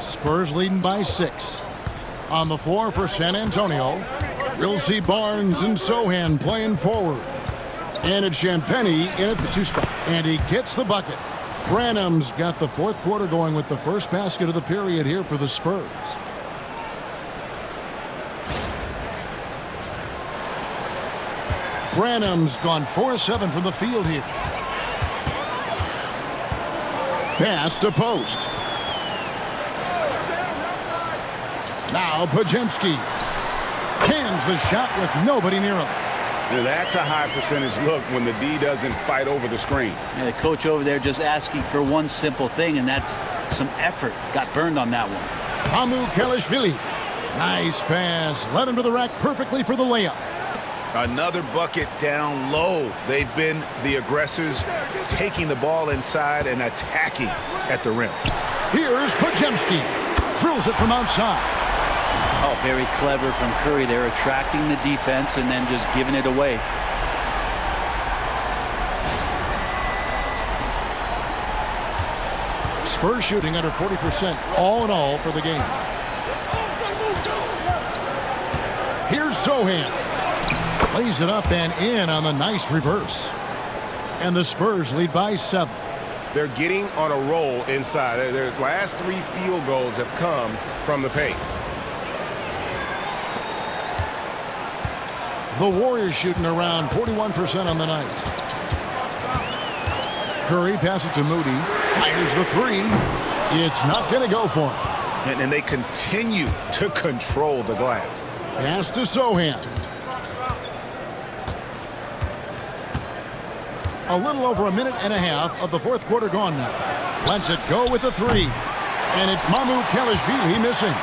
Spurs leading by 6. On the floor for San Antonio, we'll see Barnes and Sohan playing forward. And it's Champagny in at the 2 spot. And he gets the bucket. Branham's got the fourth quarter going with the first basket of the period here for the Spurs. Branham's gone 4-7 from the field here. Pass to post. Now Podziemski cans the shot with nobody near him. Now that's a high percentage look when the D doesn't fight over the screen. And the coach over there just asking for one simple thing, and that's some effort. Got burned on that one. Mamukelashvili. Nice pass. Led him to the rack perfectly for the layup. Another bucket down low. They've been the aggressors, taking the ball inside and attacking at the rim. Here's Podziemski. Drills it from outside. Oh, very clever from Curry there, attracting the defense and then just giving it away. Spurs shooting under 40% all in all for the game. Here's Sohan. Lays it up and in on the nice reverse. And the Spurs lead by 7. They're getting on a roll inside. Their last 3 field goals have come from the paint. The Warriors shooting around 41% on the night. Curry passes it to Moody. Fires the 3. It's not going to go for him. And they continue to control the glass. Pass to Sohan. A little over a minute and a half of the fourth quarter gone now. Lets it go with the 3. And it's Mamukelashvili missing.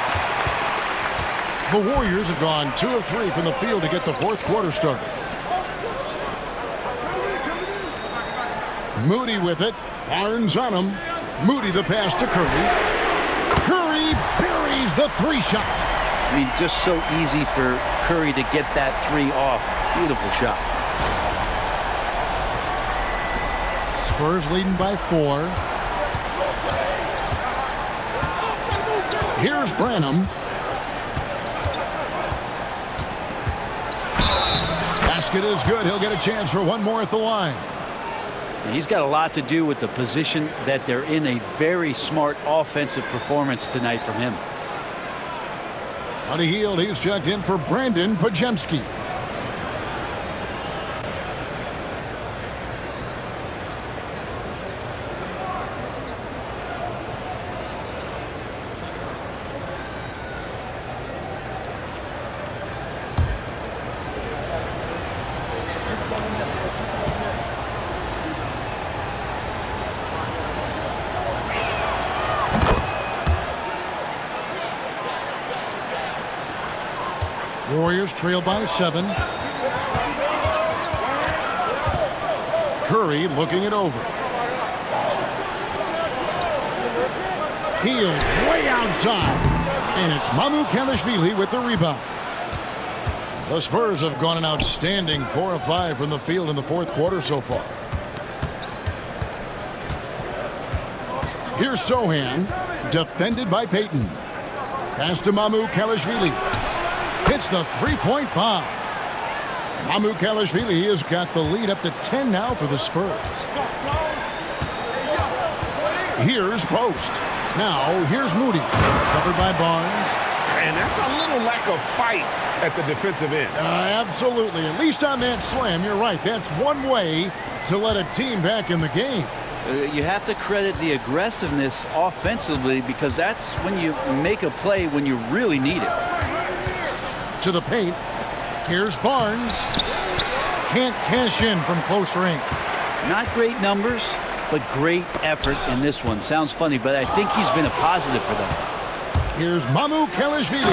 The Warriors have gone 2 of 3 from the field to get the fourth quarter started. Moody with it. Barnes on him. Moody the pass to Curry. Curry buries the 3 shot. I mean, just so easy for Curry to get that 3 off. Beautiful shot. Spurs leading by 4. Here's Branham. Basket is good. He'll get a chance for one more at the line. He's got a lot to do with the position that they're in. A very smart offensive performance tonight from him. On a heel, he's checked in for Brandon Podziemski. Warriors trail by 7. Curry looking it over. Heel way outside. And it's Mamukelashvili with the rebound. The Spurs have gone an outstanding 4 of 5 from the field in the fourth quarter so far. Here's Sohan, defended by Payton. Pass to Mamukelashvili. Hits the 3-point bomb. Mamukelashvili has got the lead up to 10 now for the Spurs. Here's Post. Now here's Moody. Covered by Barnes. And that's a little lack of fight at the defensive end. Absolutely. At least on that slam, you're right. That's one way to let a team back in the game. You have to credit the aggressiveness offensively because that's when you make a play when you really need it. To the paint. Here's Barnes. Can't cash in from close range. Not great numbers, but great effort in this one. Sounds funny, but I think he's been a positive for them. Here's Mamukelashvili.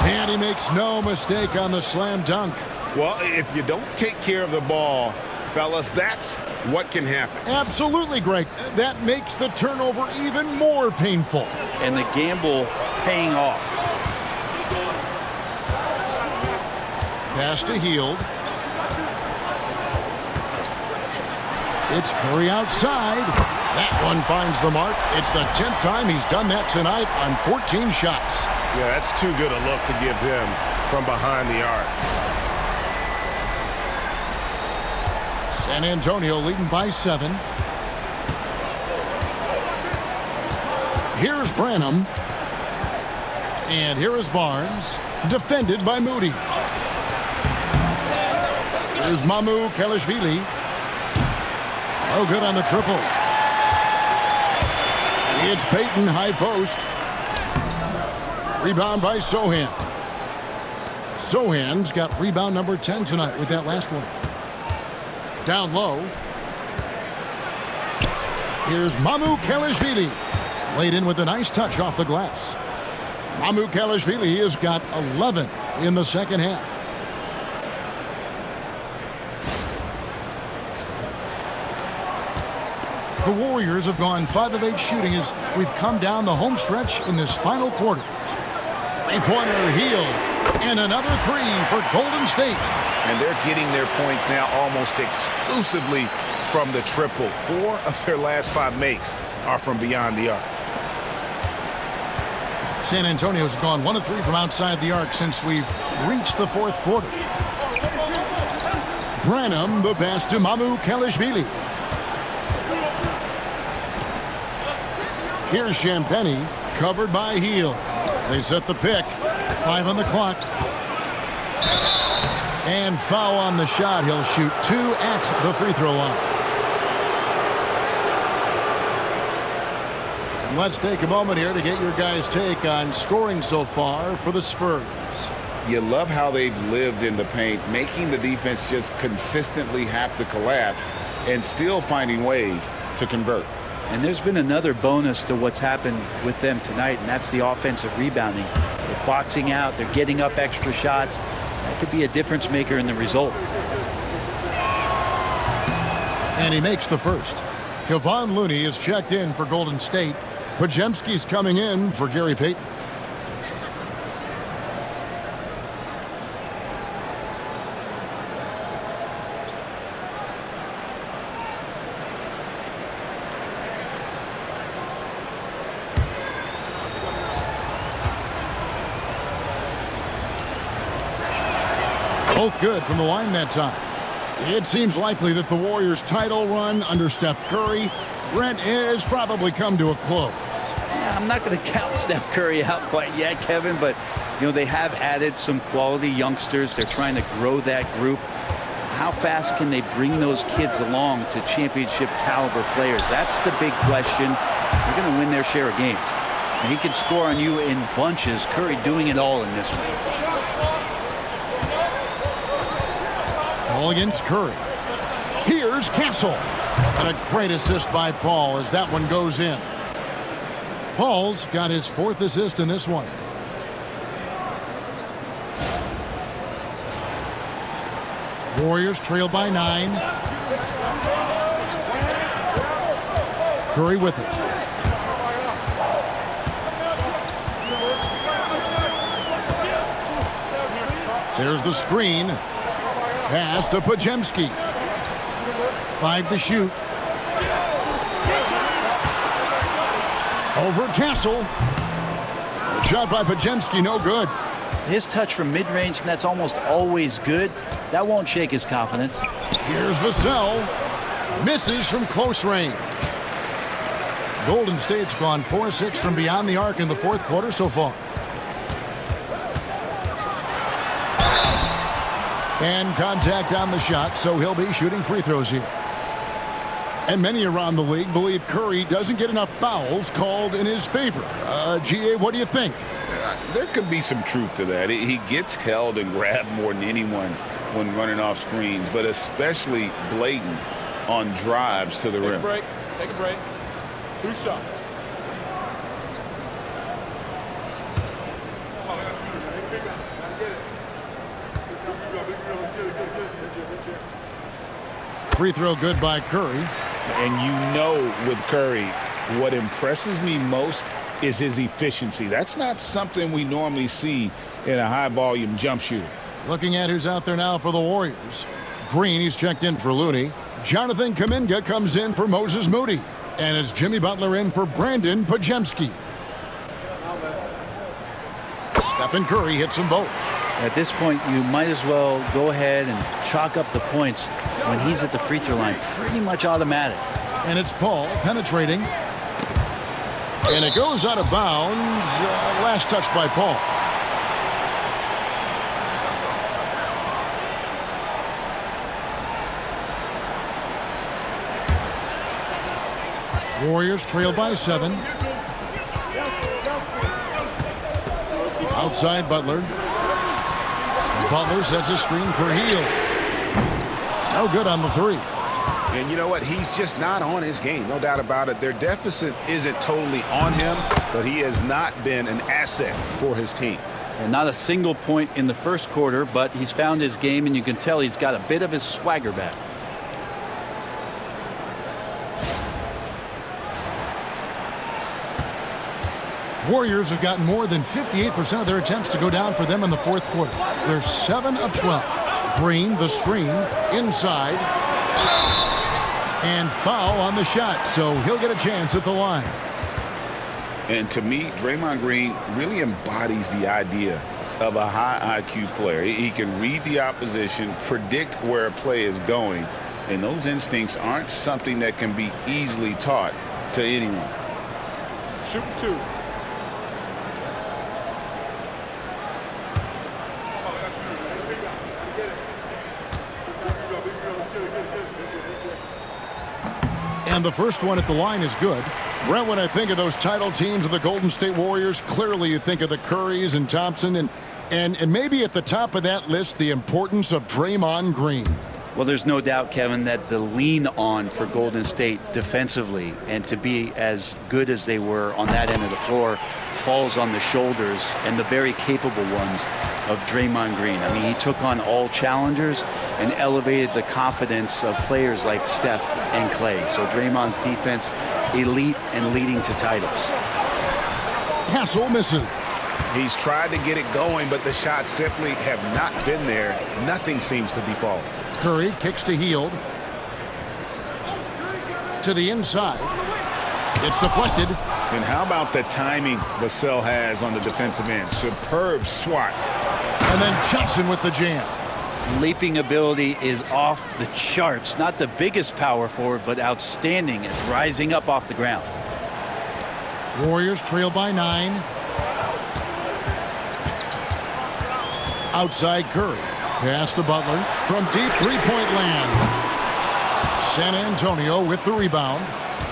And he makes no mistake on the slam dunk. Well, if you don't take care of the ball, fellas, that's what can happen. Absolutely, Greg. That makes the turnover even more painful. And the gamble paying off. Pass to Hield. It's Curry outside. That one finds the mark. It's the 10th time he's done that tonight on 14 shots. Yeah, that's too good a look to give him from behind the arc. San Antonio leading by 7. Here's Branham. And here is Barnes, defended by Moody. Here's Mamu Kelishvili. Oh, good on the triple. It's Payton, high post. Rebound by Sohan. Sohan's got rebound number 10 tonight with that last one. Down low. Here's Mamu Kelishvili. Laid in with a nice touch off the glass. Mamu Kelishvili has got 11 in the second half. The Warriors have gone 5 of 8 shooting as we've come down the home stretch in this final quarter. Three-pointer heel, and another 3 for Golden State. And they're getting their points now almost exclusively from the triple. 4 of their last 5 makes are from beyond the arc. San Antonio's gone 1 of 3 from outside the arc since we've reached the fourth quarter. Branham, the pass to Mamu Kelishvili. Here's Champagnie, covered by Heel. They set the pick. 5 on the clock. And foul on the shot. He'll shoot 2 at the free throw line. And let's take a moment here to get your guys' take on scoring so far for the Spurs. You love how they've lived in the paint, making the defense just consistently have to collapse and still finding ways to convert. And there's been another bonus to what's happened with them tonight, and that's the offensive rebounding. They're boxing out, they're getting up extra shots. That could be a difference maker in the result. And he makes the first. Kevon Looney is checked in for Golden State. Podziemski's coming in for Gary Payton. Both good from the line that time. It seems likely that the Warriors' title run under Steph Curry, Brent, has probably come to a close. Yeah, I'm not going to count Steph Curry out quite yet, Kevin, but you know they have added some quality youngsters. They're trying to grow that group. How fast can they bring those kids along to championship caliber players? That's the big question. They're going to win their share of games. And he can score on you in bunches. Curry doing it all in this one. Ball against Curry. Here's Castle. And a great assist by Paul as that one goes in. Paul's got his 4th assist in this one. Warriors trail by 9. Curry with it. There's the screen. Pass to Podziemski. 5 to shoot. Over Castle. Shot by Podziemski, no good. His touch from mid-range, and that's almost always good. That won't shake his confidence. Here's Vassell. Misses from close range. Golden State's gone 4-6 from beyond the arc in the fourth quarter so far. And contact on the shot, so he'll be shooting free throws here. And many around the league believe Curry doesn't get enough fouls called in his favor. GA, what do you think? There could be some truth to that. He gets held and grabbed more than anyone when running off screens, but especially blatant on drives to the rim. Take a break. 2 shots. Free throw good by Curry. And you know with Curry, what impresses me most is his efficiency. That's not something we normally see in a high-volume jump shooter. Looking at who's out there now for the Warriors. Green, he's checked in for Looney. Jonathan Kuminga comes in for Moses Moody. And it's Jimmy Butler in for Brandon Pajemski. Stephen Curry hits them both. At this point, you might as well go ahead and chalk up the points when he's at the free throw line. Pretty much automatic. And it's Paul penetrating. And it goes out of bounds. Last touch by Paul. Warriors trail by 7. Outside Butler. Butler sets a screen for Hield. No good on the 3. And you know what? He's just not on his game. No doubt about it. Their deficit isn't totally on him, but he has not been an asset for his team. And not a single point in the first quarter, but he's found his game, and you can tell he's got a bit of his swagger back. Warriors have gotten more than 58% of their attempts to go down for them in the fourth quarter. They're 7 of 12. Green, the screen, inside. And foul on the shot, so he'll get a chance at the line. And to me, Draymond Green really embodies the idea of a high IQ player. He can read the opposition, predict where a play is going, and those instincts aren't something that can be easily taught to anyone. Shoot 2. And the first one at the line is good. Brent, when I think of those title teams of the Golden State Warriors, clearly you think of the Currys and Thompson, and maybe at the top of that list, the importance of Draymond Green. Well, there's no doubt, Kevin, that the lean on for Golden State defensively and to be as good as they were on that end of the floor falls on the shoulders and the very capable ones of Draymond Green. I mean, he took on all challengers and elevated the confidence of players like Steph and Clay. So Draymond's defense, elite and leading to titles. Hassel misses. He's tried to get it going, but the shots simply have not been there. Nothing seems to be falling. Curry kicks to Hield. To the inside. It's deflected. And how about the timing Vassell has on the defensive end? Superb swat. And then Johnson with the jam. Leaping ability is off the charts. Not the biggest power forward, but outstanding at rising up off the ground. Warriors trail by 9. Outside Curry. Pass to Butler from deep three-point land. San Antonio with the rebound.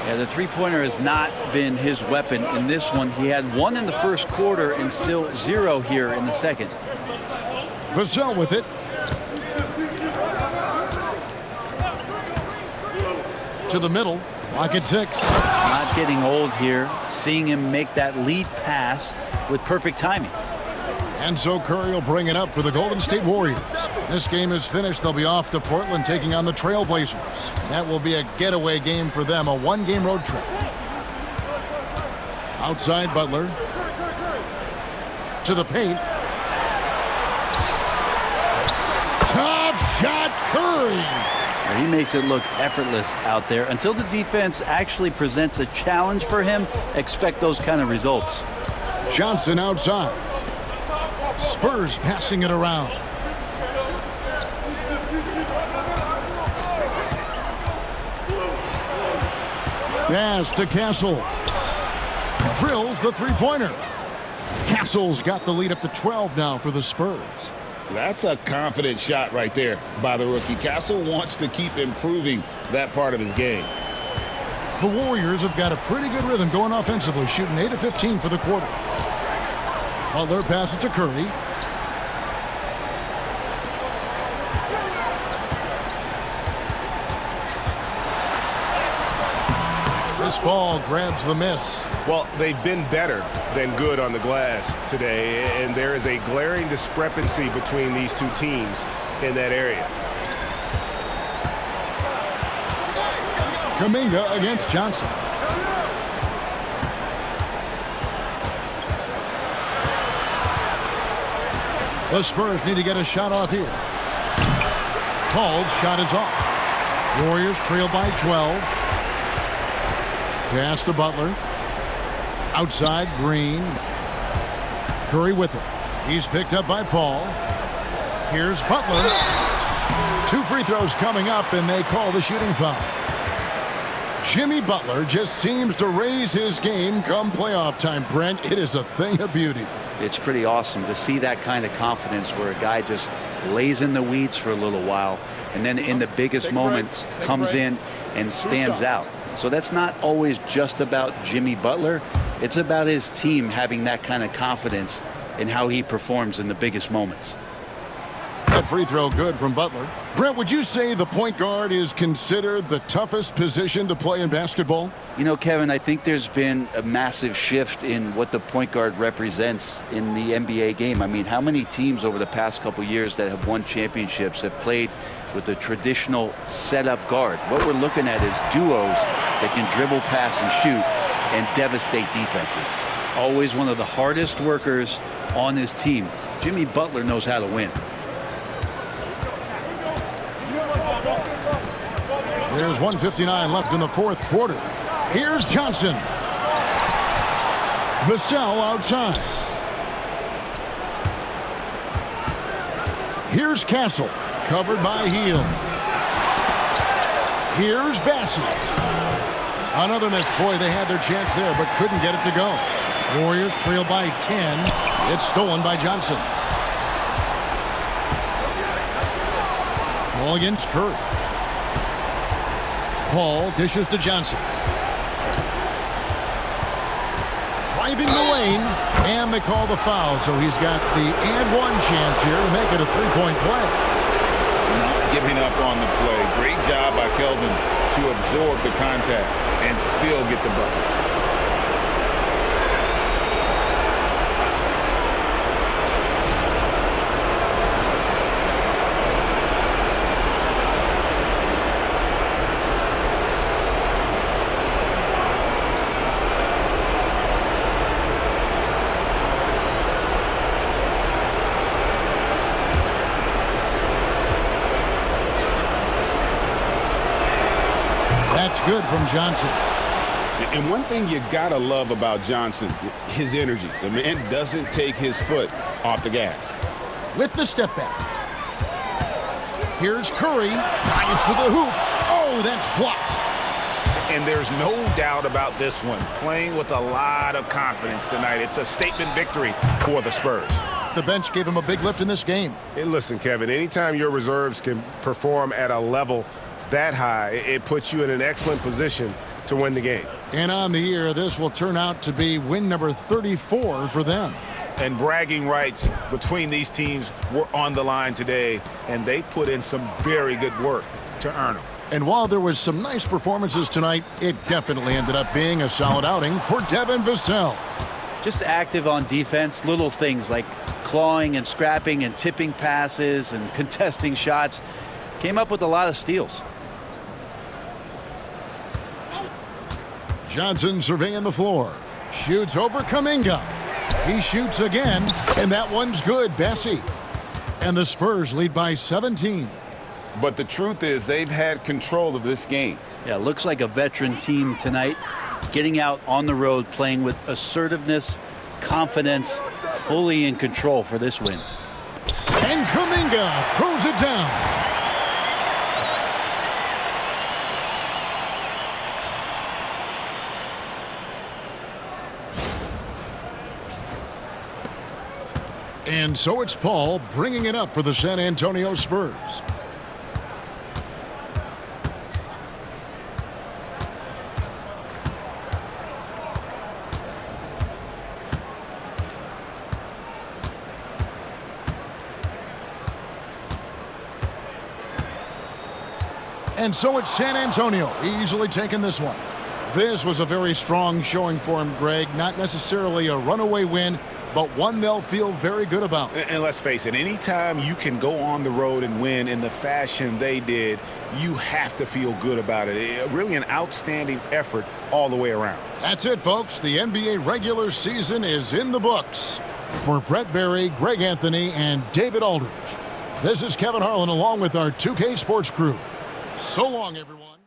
Yeah, the three-pointer has not been his weapon in this one. He had 1 in the first quarter and still 0 here in the second. Vassell with it. To the middle. Clock at 6. Not getting old here. Seeing him make that lead pass with perfect timing. And so Curry will bring it up for the Golden State Warriors. This game is finished. They'll be off to Portland taking on the Trail Blazers. That will be a getaway game for them, a 1-game road trip. Outside Butler. To the paint. Tough shot, Curry. He makes it look effortless out there. Until the defense actually presents a challenge for him, expect those kind of results. Johnson outside. Spurs passing it around. Pass to Castle. Drills the three-pointer. Castle's got the lead up to 12 now for the Spurs. That's a confident shot right there by the rookie. Castle wants to keep improving that part of his game. The Warriors have got a pretty good rhythm going offensively, shooting 8 of 15 for the quarter. Butler passes to Curry. Chris Paul grabs the miss. Well, they've been better than good on the glass today, and there is a glaring discrepancy between these two teams in that area. Kuminga against Johnson. The Spurs need to get a shot off here. Paul's shot is off. Warriors trail by 12. Pass to Butler. Outside, Green. Curry with it. He's picked up by Paul. Here's Butler. 2 free throws coming up, and they call the shooting foul. Jimmy Butler just seems to raise his game come playoff time, Brent. It is a thing of beauty. It's pretty awesome to see that kind of confidence where a guy just lays in the weeds for a little while and then in the biggest moments comes in and stands out. So that's not always just about Jimmy Butler. It's about his team having that kind of confidence in how he performs in the biggest moments. That free throw good from Butler. Brent, would you say the point guard is considered the toughest position to play in basketball? You know, Kevin, I think there's been a massive shift in what the point guard represents in the NBA game. I mean, how many teams over the past couple years that have won championships have played with a traditional setup guard? What we're looking at is duos that can dribble, pass, and shoot and devastate defenses. Always one of the hardest workers on his team. Jimmy Butler knows how to win. There's 1:59 left in the fourth quarter. Here's Johnson. Vassell outside. Here's Castle, covered by Heel. Here's Bassett. Another miss. Boy, they had their chance there, but couldn't get it to go. Warriors trail by 10. It's stolen by Johnson. Ball against Curry. Paul dishes to Johnson. Driving the lane, and they call the foul, so he's got the and-one chance here to make it a three-point play. Not giving up on the play. Great job by Kelvin to absorb the contact and still get the bucket. That's good from Johnson. And one thing you gotta love about Johnson, his energy. The man doesn't take his foot off the gas. With the step back. Here's Curry. Drives to the hoop. Oh, that's blocked. And there's no doubt about this one. Playing with a lot of confidence tonight. It's a statement victory for the Spurs. The bench gave him a big lift in this game. Hey, listen, Kevin, anytime your reserves can perform at a level that high, it puts you in an excellent position to win the game. And on the year, this will turn out to be win number 34 for them. And bragging rights between these teams were on the line today, and they put in some very good work to earn them. And while there was some nice performances tonight, it definitely ended up being a solid outing for Devin Vassell. Just active on defense, little things like clawing and scrapping and tipping passes and contesting shots. Came up with a lot of steals. Johnson surveying the floor. Shoots over Kuminga. He shoots again, and that one's good. Bessie. And the Spurs lead by 17. But the truth is they've had control of this game. Yeah, looks like a veteran team tonight, getting out on the road, playing with assertiveness, confidence, fully in control for this win. And Kuminga throws it down. And so it's Paul bringing it up for the San Antonio Spurs. And so it's San Antonio easily taking this one. This was a very strong showing for him, Greg. Not necessarily a runaway win, but one they'll feel very good about. And let's face it, anytime you can go on the road and win in the fashion they did, you have to feel good about it. Really an outstanding effort all the way around. That's it, folks. The NBA regular season is in the books. For Brett Berry, Greg Anthony, and David Aldridge, this is Kevin Harlan along with our 2K Sports crew. So long, everyone.